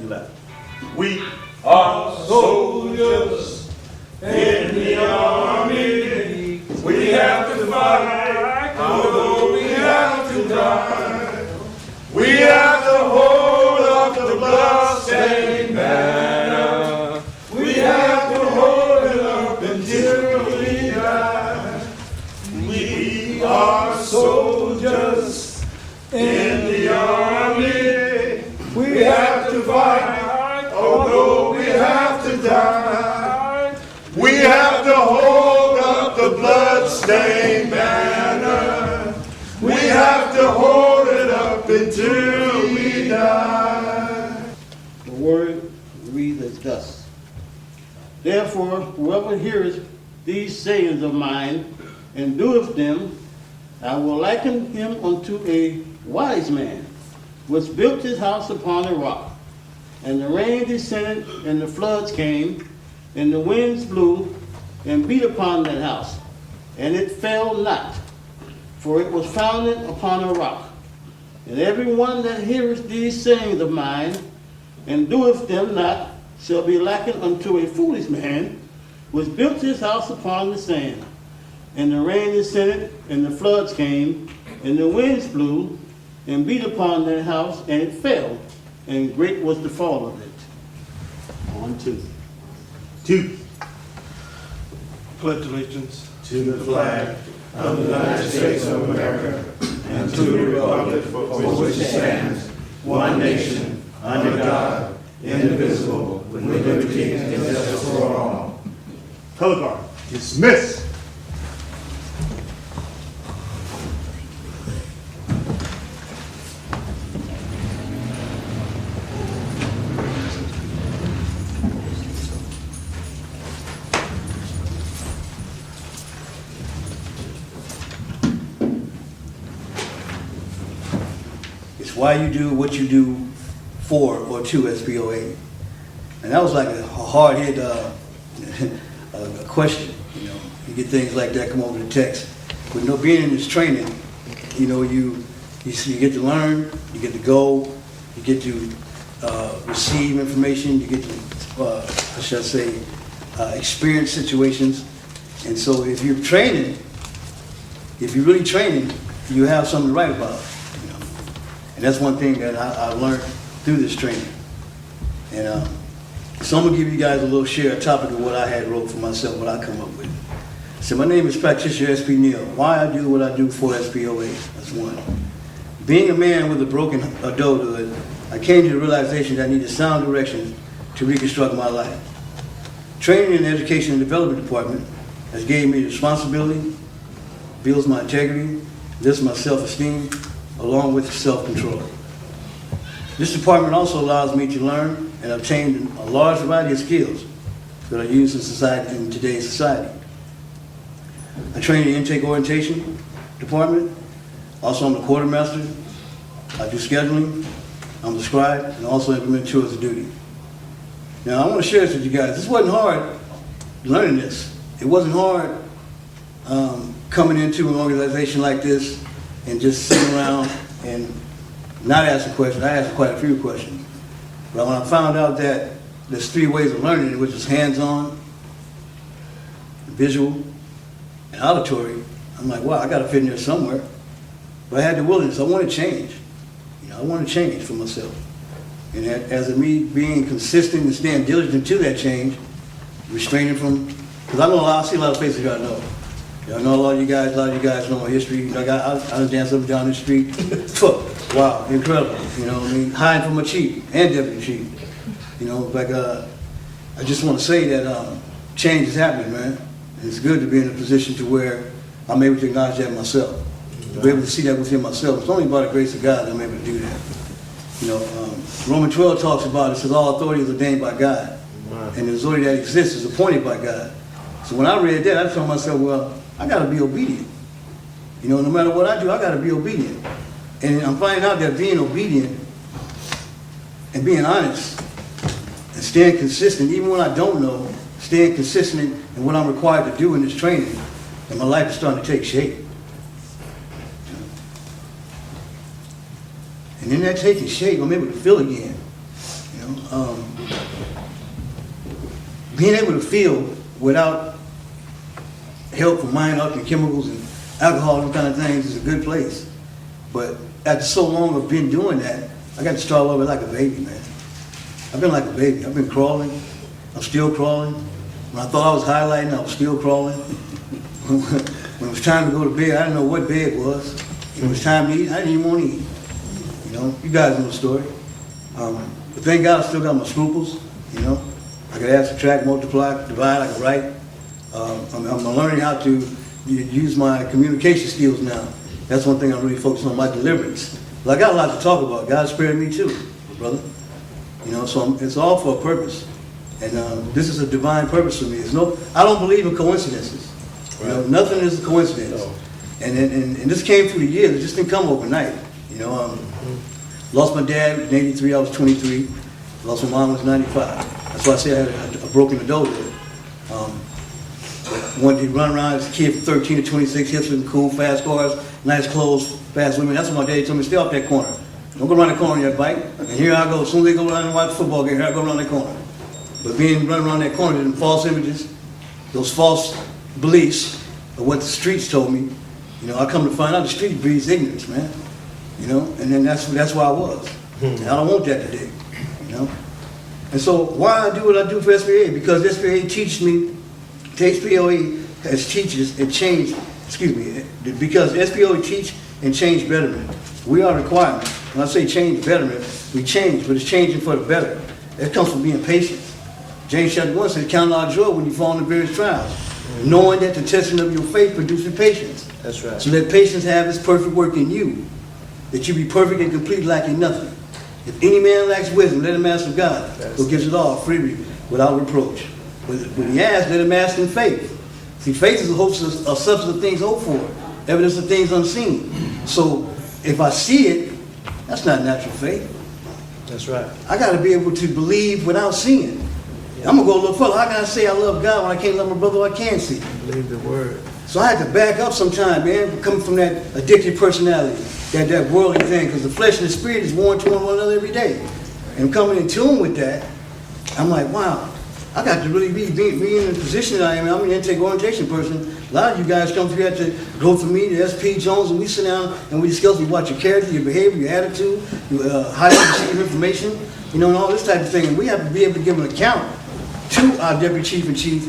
you left. We are soldiers in the army. We have to fight, although we have to die. We have to hold up the blood-stained banner. We have to hold it up until we die. We are soldiers in the army. We have to fight, although we have to die. We have to hold up the blood-stained banner. We have to hold it up until we die. The word reads as thus. Therefore, whoever heareth these sayings of mine and doeth them, I will liken him unto a wise man, which built his house upon a rock. And the rain descended, and the floods came, and the winds blew, and beat upon that house. And it fell not, for it was founded upon a rock. And every one that heareth these sayings of mine, and doeth them not, shall be likened unto a foolish man, which built his house upon the sand. And the rain descended, and the floods came, and the winds blew, and beat upon that house, and it fell, and great was the fall of it. On to. Two. Pledge allegiance To the flag of the United States of America and to the republic for which it stands, one nation, under God, indivisible, with liberty and justice for all. Color guard, dismiss. It's why you do what you do for or to SPOA. And that was like a hard hit a question. You know, you get things like that come over the text. But being in this training, you get to learn, you get to go, you get to receive information, you get to, experience situations. And so if you're training, if you're really training, you have something to write about. And that's one thing that I learned through this training. And so I'm going to give you guys a little share topic of what I had wrote for myself, what I come up with. So my name is Practitioner SP Neal. Why I do what I do for SPOA, that's one. Being a man with a broken adulthood, I came to the realization that I needed sound direction to reconstruct my life. Training in the Education and Development Department has given me the responsibility, builds my integrity, lifts my self-esteem, along with self-control. This department also allows me to learn and obtain a large variety of skills that are used in today's society. I train in the intake orientation department. Also, I'm the quartermaster. I do scheduling. I'm the scribe, and also implement tours of duty. Now, I want to share this with you guys. This wasn't hard learning this. It wasn't hard coming into an organization like this and just sitting around and not asking questions. I asked quite a few questions. But when I found out that there's 3 ways of learning, which is hands-on, visual, and auditory, I'm like, wow, I got to fit in there somewhere. But I had the willingness. I want to change. I want to change for myself. And as of me being consistent and staying diligent to that change, restraining from, because I see a lot of faces y'all know. Y'all know a lot of you guys know my history. I done danced up and down the street. Wow, incredible. Hiding from a chief and deputy chief. I just want to say that change is happening, man. And it's good to be in a position to where I'm able to acknowledge that myself. To be able to see that within myself. It's only by the grace of God that I'm able to do that. Romans 12 talks about it, says all authority is ordained by God. And the authority that exists is appointed by God. So when I read that, I told myself, well, I got to be obedient. No matter what I do, I got to be obedient. And I'm finding out that being obedient and being honest and staying consistent, even when I don't know, staying consistent in what I'm required to do in this training, and my life is starting to take shape. And in that taking shape, I'm able to feel again. being able to feel without help from mind-altering chemicals and alcohol and kind of things is a good place. But after so long of been doing that, I got to start over like a baby, man. I've been like a baby. I've been crawling. I'm still crawling. When I thought I was highlighting, I was still crawling. When it was time to go to bed, I didn't know what bed was. When it was time to eat, I didn't even want to eat. You know, you guys know the story. But thank God I still got my scruples, you know. I can add, subtract, multiply, divide, I can write. I'm learning how to use my communication skills now. That's one thing I'm really focusing on, my deliverance. But I got a lot to talk about. God spared me too, brother. You know, so it's all for a purpose. And this is a divine purpose for me. I don't believe in coincidences. Right. You know, nothing is a coincidence. No. And this came through the years. It just didn't come overnight. You know, lost my dad in '83. I was 23. Lost my mom when I was 95. That's why I say I had a broken adulthood. Wanted to run around as a kid from 13 to 26, hips looking cool, fast cars, nice clothes, fast women. That's what my daddy told me, stay off that corner. Don't go around the corner on your bike. And here I go. As soon as they go around and watch the football game, here I go around that corner. But being run around that corner, them false images, those false beliefs of what the streets told me, you know, I come to find out the street breeds ignorance, man. You know, and then that's where I was. And I don't want that today, you know. And so why I do what I do for SPOA? Because SPOA teaches me, SPOA as teachers and change, because SPOA teach and change betterment. We are required. When I say change betterment, we change, but it's changing for the better. That comes from being patient. James chapter 1 says, count it all joy when you fall into various trials, knowing that the testing of your faith produces patience. That's right. So let patience have its perfect work in you, that you be perfect and complete, lacking nothing. If any man lacks wisdom, let him ask of God, who gives it all freely without reproach. When he asks, let him ask in faith. See, faith is a substance of things hoped for, evidence of things unseen. So if I see it, that's not natural faith. That's right. I got to be able to believe without seeing. Yeah. I'm going to go a little further. How can I say I love God when I can't love my brother who I can see? Believe the word. So I had to back up sometime, man, coming from that addicted personality, that worldly thing, because the flesh and the spirit is warring to one another every day. And coming in tune with that, I'm like, wow, I got to really be in the position that I am. I'm an intake orientation person. A lot of you guys come through here to go for me, to SP Jones, and we sit down and we discuss, we watch your character, your behavior, your attitude, how you receive information, you know, and all this type of thing. And we have to be able to give an account to our deputy chief and chief.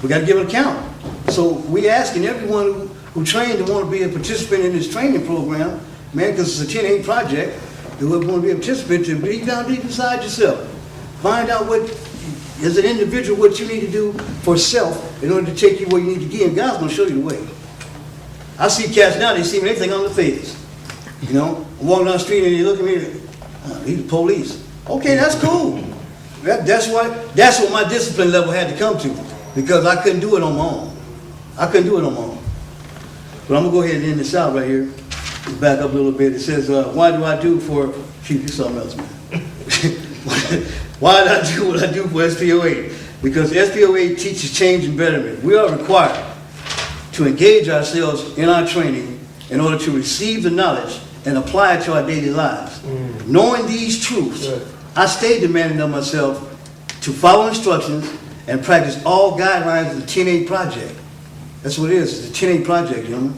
We got to give an account. So we asking everyone who trained to want to be a participant in this training program, man, because it's a 10-8 project, who want to be a participant, to be down deep inside yourself. Find out what, as an individual, what you need to do for self in order to take you where you need to get. And God's going to show you the way. I see cats now, they see me, they think I'm the face. You know, I'm walking down the street and they look at me, he's the police. Okay, that's cool. That's what my discipline level had to come to, because I couldn't do it on my own. I couldn't do it on my own. But I'm going to go ahead and end this out right here. Back up a little bit. It says, why do I do for, Chief, you something else, man. Why did I do what I do for SPOA? Because SPOA teaches change and betterment. We are required to engage ourselves in our training in order to receive the knowledge and apply it to our daily lives. Knowing these truths, I stay demanding of myself to follow instructions and practice all guidelines of the 10-8 project. That's what it is. It's a 10-8 project, gentlemen.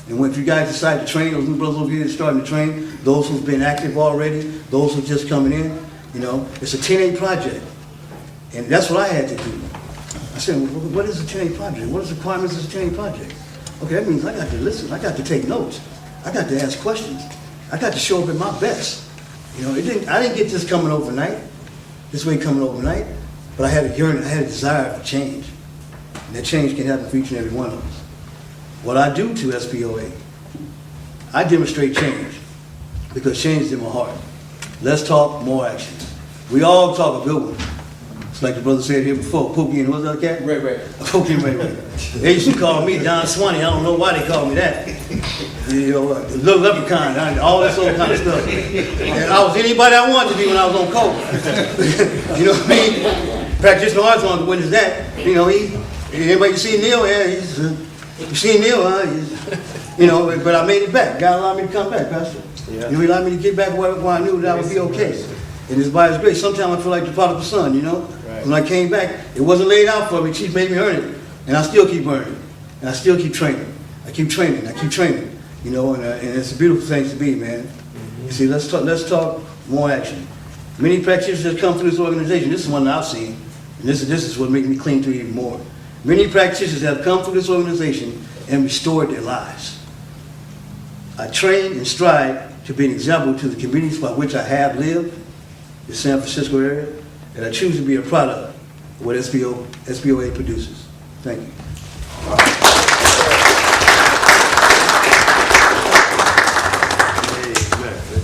And if you guys decide to train, those new brothers over here starting to train, those who've been active already, those who are just coming in, you know, it's a 10-8 project. And that's what I had to do. I said, well, what is a 10-8 project? What is the requirements of a 10-8 project? Okay, that means I got to listen. I got to take notes. I got to ask questions. I got to show up at my best. You know, I didn't get this coming overnight. This way coming overnight. But I had a yearning, I had a desire for change. And that change can happen for each and every one of us. What I do to SPOA, I demonstrate change, because change is in my heart. Less talk, more action. We all talk a good one. It's like the brother said here before, Pookie and what's that cat? Ray. Pookie and Ray. They used to call me Don Swanee. I don't know why they called me that. You know, the little leprechaun, all this old kind of stuff. And I was anybody I wanted to be when I was on coke. You know what I mean? Practitioner arts on to witness that. You know, anybody you see Neil, yeah, you see Neil, huh? You know, but I made it back. God allowed me to come back, Pastor. Yeah. You know, he allowed me to get back where I knew that I would be okay. And it's by His grace. Sometimes I feel like the prodigal son, you know? Right. When I came back, it wasn't laid out for me. She made me earn it. And I still keep earning. And I still keep training. I keep training. You know, and it's a beautiful thing to be, man. You see, let's talk more action. Many practitioners that come through this organization, this is one that I've seen, and this is what makes me cling to it even more. Many practitioners have come through this organization and restored their lives. I train and strive to be an example to the communities by which I have lived, the San Francisco area, and I choose to be a product of what SPOA produces. Thank you.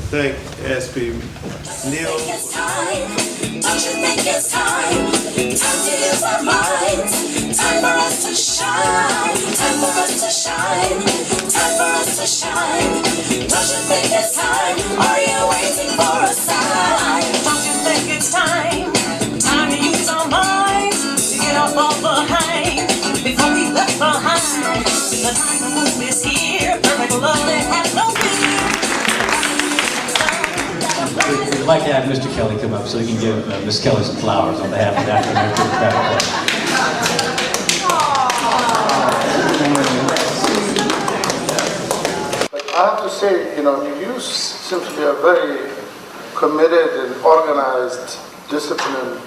Thank SP. Neil. It's time. Don't you think it's time? Time to use our minds. Time for us to shine. Time for us to shine. Time for us to shine. Don't you think it's time? Are you waiting for a sign? Don't you think it's time? Time to use our minds. To get off all behind. Before we left behind. The time to move is here. Perfect love that has no fear. We'd like to have Mr. Kelly come up so he can give Ms. Kelly some flowers on behalf of the African American Democratic Club. But I have to say, you know, you seem to be a very committed and organized, disciplined